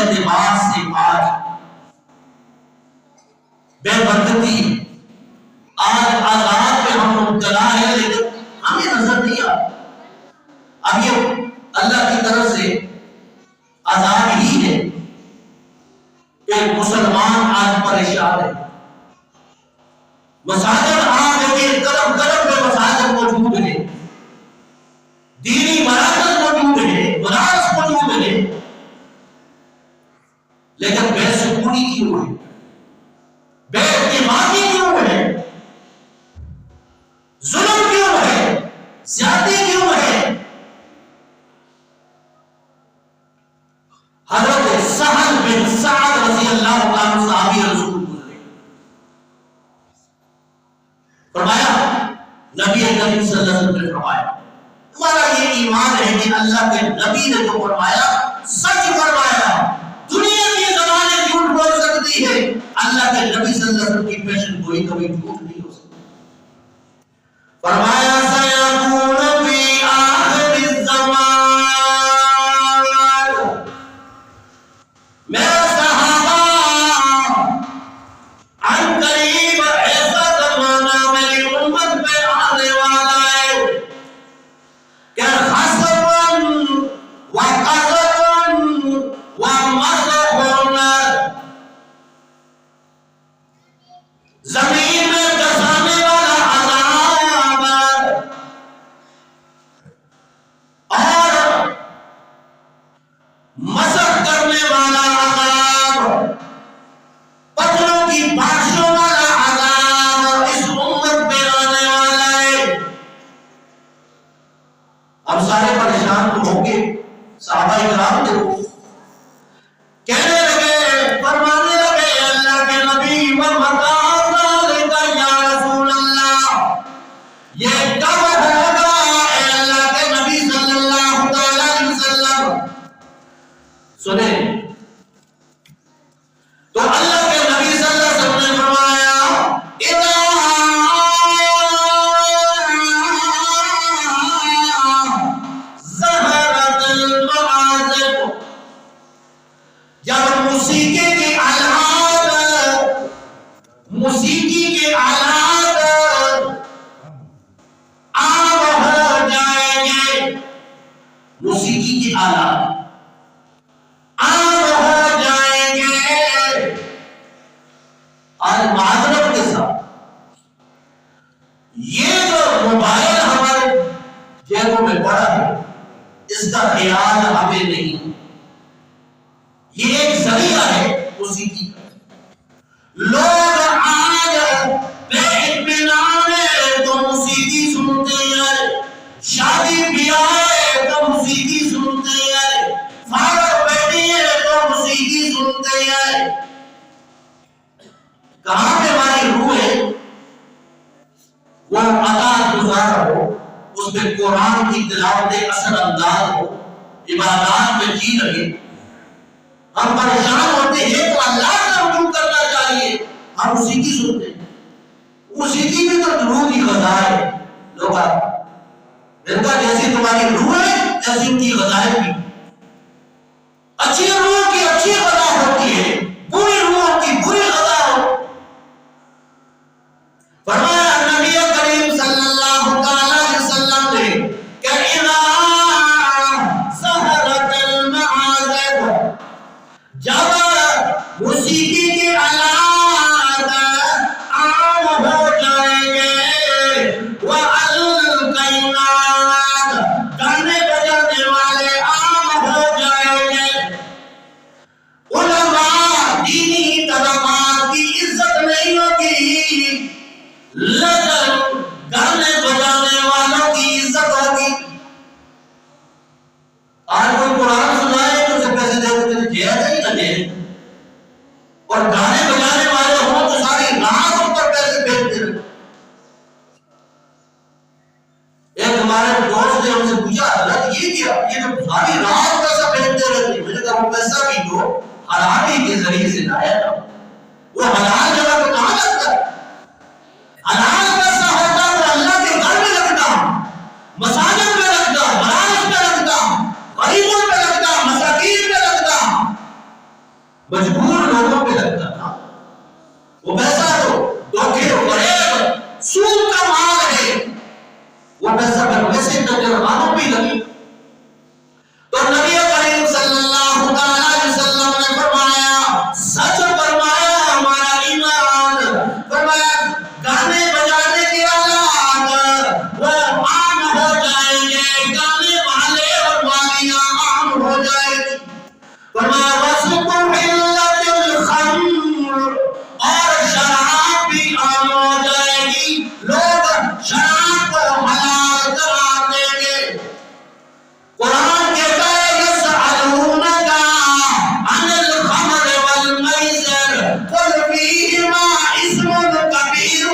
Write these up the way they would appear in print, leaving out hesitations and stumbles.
اعتبار سے آج بے برکتی آج عذاب پہ ہم مبتلا ہے، لیکن ہمیں نظر نہیں آتا۔ اب یہ اللہ کی طرف سے عذاب ہی ہے کہ مسلمان آج پریشان ہے۔ مساجد آج گرم گرم میں مساجد موجود ہے، دینی مراکز موجود ہے، مدارس موجود ہے، لیکن بے سکونی کیوں ہے، بے اعتمادی کیوں ہے، ظلم کیوں ہے، زیادتی کیوں ہے؟ حضرت سہل بن سعد رضی اللہ عنہ صحابی رسول گزرے، فرمایا نبی کریم صلی اللہ علیہ وسلم نے فرمایا تمہارا یہ ایمان ہے کہ اللہ کے نبی نے جو فرمایا سچ فرمایا، دنیا کی زبانیں جھوٹ بول سکتی ہے، اللہ کے نبی صلی اللہ علیہ وسلم کی پیشن گوئی کبھی جھوٹ نہیں ہو سکتی۔ فرمایا سیکون فی آخر الزمان، میرا صحابہ عن قریب ایسا زمانہ میری امت پہ آنے والا ہے کہ خسفن وقذفن ومسخن، زمین میں دسانے والا عذاب اور مسخ کرنے والا عذاب، پتھروں کی بارشوں والا عذاب اس امت پہ آنے والا ہے۔ اب سارے پریشان تو ہوں گے، صحابہ کرام دیکھو کہنے لگے، فرمانے لگے اللہ کے نبی وَمَتَىٰ ذَٰلِکَ یا رسول اللہ، یہ کب ہوگا اے اللہ کے نبی صلی اللہ تعالی علیہ وسلم؟ سنیں تو اللہ کے نبی صلی اللہ علیہ وسلم نے فرمایا اذا ظہرت المعازف، جب موسیقی کے آلات عام ہو جائیں گے، موسیقی کے آلات عام ہو جائیں گے، اور معذرت کے ساتھ یہ جو موبائل ہمارے جیبوں میں پڑا ہے اس کا خیال ہمیں نہیں، یہ ایک ذریعہ ہے موسیقی کا۔ لوگ آج بے اطمینان ہے تو موسیقی سنتے ہیں، شادی بیاہ ہے تو موسیقی سنتے ہیں، فارغ بیٹھی ہے تو موسیقی سنتے ہیں۔ کہاں پہ ہماری روح ہے؟ وہ اطاعت گزار ہو، اس میں قرآن کی تلاوت اثر انداز ہو، عبادات میں جی لگے۔ ہم پریشان ہوتے ہیں تو اللہ کا رجوع کرنا چاہیے، ہم موسیقی سنتے ہیں، موسیقی میں تو درود کی غذا ہے۔ لوگ جیسی تمہاری روح ہے ایسی ان کی غذائیں بھی، اچھی روح کی اچھی غذا ہوتی ہے، بری روح کی بری غذا ہو۔ فرمایا نبی کریم صلی اللہ تعالی علیہ وسلم نے کہ اذا ظہرت المعازف، جب موسیقی کے آلات عام ہو جائیں گے، وَالْقَيْنَاتِ، گانے بجانے والے عام ہو جائیں گے، علماء دینی طلباء کی عزت نہیں ہوگی، لیکن گانے بجانے والوں کی عزت ہوگی۔ آج کوئی قرآن سنائے تو اسے پیسے دے تو جہاز ہی نہ دے، اور گانے بجانے والے ہوں تو ساری رات ان پر پیسے بھیجتے رہے۔ ایک ہمارے دوست نے ہم سے پوچھا حضرت یہ کیا، یہ تو ساری رات پیسہ بھیجتے رہتے۔ میں نے کہا وہ پیسہ بھی تو حلالی کے ذریعے سے لایا تھا، وہ حلال جگہ پہ کہاں لگتا ہے؟ حلال پیسہ ہوتا تو اللہ کے گھر میں لگتا، مساجد میں لگتا، مدارس میں لگتا، غریبوں میں لگتا، مساکین میں لگتا، مجبور لوگوں پہ لگتا تھا، وہ پیسہ تو دھوکے فریب سود کا مال ہے، وہ پیسہ پھر ویسے نوجوانوں پہ لگی۔ تو نبی کریم صلی اللہ علیہ وسلم نے فرمایا، سچ فرمایا ہمارا ایمان، فرمایا گانے بجانے کے آلات وہ عام ہو جائیں گے، گانے والے اور والیاں عام ہو جائیں گی۔ فرمایا وَسُقُ حِلَّةِ الْخَمْرِ، اور شراب بھی عام ہو جائے گی، لوگ شراب کو حلال کرا دیں گے۔ قرآن کہتا ہے یسألونک عن الخمر والمیسر قل فیہما اسم کبیر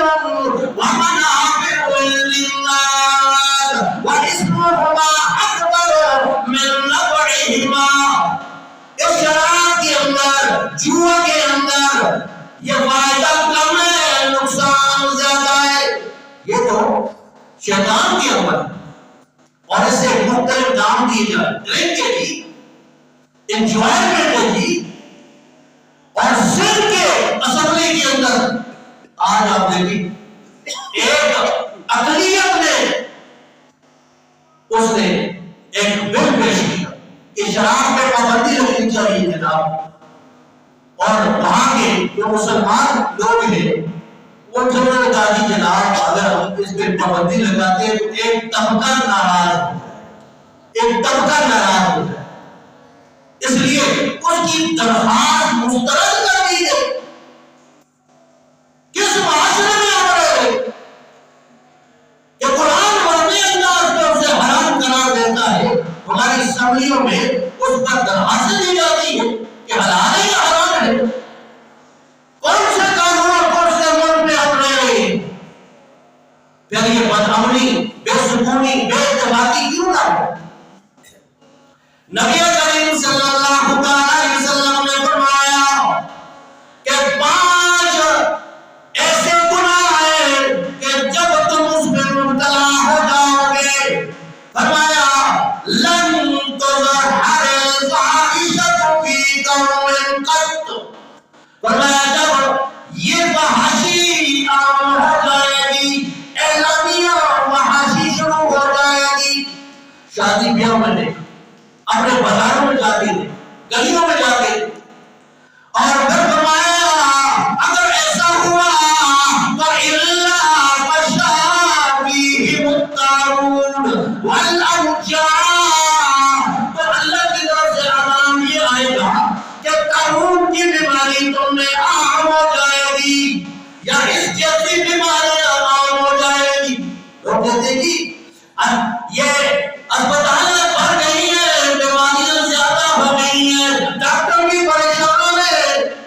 ومنافع للناس واسمہما اکبر من نفعہما۔ اس شراب کے اندر، جوا کے اندر یہ فائدہ کم ہے، نقصان زیادہ ہے۔ یہ تو شیطان کی عمل ہے، اور اسے مختلف نام دیے جائے، ڈرنک ہے جی، انجوائمنٹ ہے جی، اور سن کے اسمبلی کے اندر آج آپ دیکھیں ایک اقلیت نے اس نے ایک بل پیش کیا کہ شراب پہ پابندی رکھنی چاہیے جناب، اور وہاں کے جو مسلمان لوگ ہیں وہ جنہوں نے کہا جی جناب اگر ہم اس پہ پابندی لگاتے ہیں تو ایک طبقہ ناراض ہو جائے، ایک طبقہ ناراض ہو جائے، اس لیے اس کی درخواست مسترد کر دی گئی۔ کس معاشرے میں ہو رہے کہ قرآن واضح انداز میں اسے حرام قرار دیتا ہے، ہماری اسمبلیوں میں اس پر درخواست دی جاتی ہے کہ حلال ہے یا حرام ہے؟ کون سے قانون اور کون سے ملک میں ہم رہ رہے ہیں؟ پھر یہ بدعملی، بے سکونی، بے اتفاقی کیوں نہ ہو؟ نبی کریم صلی اللہ علیہ وسلم نے فرمایا کہ 5 ایسے گناہ ہیں کہ جب تم اس میں مبتلا ہو جاؤ گے، فرمایا لن تظہر الفاحشۃ فی قوم قط، فرمایا جب یہ فحاشی عام ہو جائے گی، اعلامیہ فحاشی شروع ہو جائے گی، شادی بیاہ میں اپنے بازاروں میں جا کے، گلیوں میں جا کے، اور پھر فرمایا اگر ایسا ہوا فَإِلَّا فَشَاءَ فِيهِمُ الطَّاعُونُ وَالْأَوْجَاعُ، تو اللہ کی طرف سے عذاب یہ آئے گا کہ طاعون کی بیماری تم میں عام ہو جائے گی، یا اس جیسی بیماریاں عام ہو جائے گی۔ لوگ کہتے ہیں کہ یہ اسپتال بھر گئی ہے، بیماریاں زیادہ ہو گئی ہیں، ڈاکٹر بھی پریشان ہے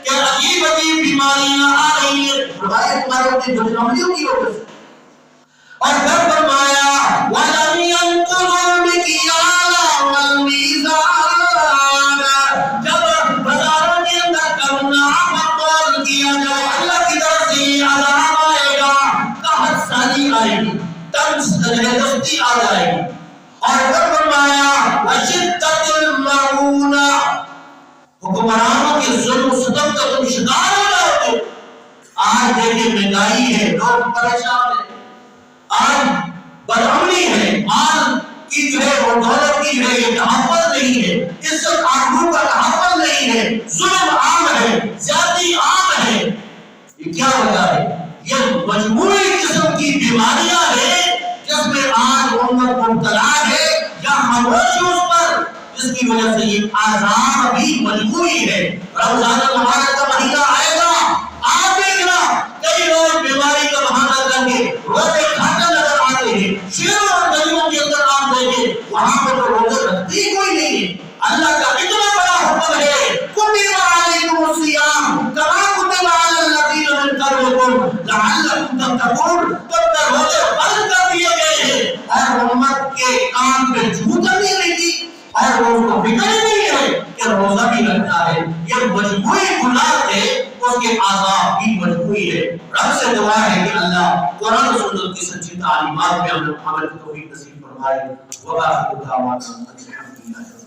کہ عجیب عجیب بیماریاں آ رہی ہیں، ہمارے تمہارے کی بدعملیوں کی وجہ سے۔ اور پھر فرمایا وَلَمْ يَنْقُضُوا الْمِكْيَالَ وَالْمِيزَانَ، جب بازاروں کے اندر کرنا مقبول کیا جائے، اللہ کی طرف سے یہ عذاب آئے گا، قحط سالی آئے گی، تنگدستی آ جائے گی۔ اور پھر فرمایا وَشِدَّةُ الْمَعُونَةِ، حکمرانوں کے ظلم و ستم کا تم شکار ہو جاؤ گے۔ آج دیکھیں مہنگائی ہے، لوگ پریشان ہیں، آج بدعملی ہے، مال کی جو ہے وہ دولت کی جو ہے یہ تحفظ نہیں ہے، عزت آبرو کا تحفظ نہیں ہے، ظلم عام ہے، زیادتی عام ہے۔ یہ کیا وجہ ہے؟ یہ مجموعی قسم کی بیماریاں ہیں جس میں آج امت مبتلا ہے، یا خاموشی اس پر، جس کی وجہ سے یہ عذاب بھی مجموعی ہے۔ رمضان المبارک کا مہینہ آئے گا، آپ دیکھنا کئی لوگ بیماری کا بہانہ کر کے روزے کھاتے نظر آتے ہیں، شہروں اور گلیوں کے اندر آپ دیکھیں وہاں پہ تو روزے رکھتے ہی کوئی نہیں ہے۔ اللہ کا اتنا بڑا حکم ہے کتب علیکم الصیام کما کتب علی الذین من قبلکم لعلکم تتقون، تب تک روزے فرض کر دیے گئے ہیں، اور امت کے کام پہ جھوٹ نہیں رہی اور وہ اس کو فکر نہیں ہے کہ روزہ بھی رکھتا ہے۔ یہ مجموعی گناہ ہے، اس کے عذاب بھی مجموعی ہے۔ رب سے دعا ہے کہ اللہ قرآن و سنت کی سچی تعلیمات پہ عمل کی توفیق نصیب فرمائے۔ وآخر دعوانا الحمدللہ۔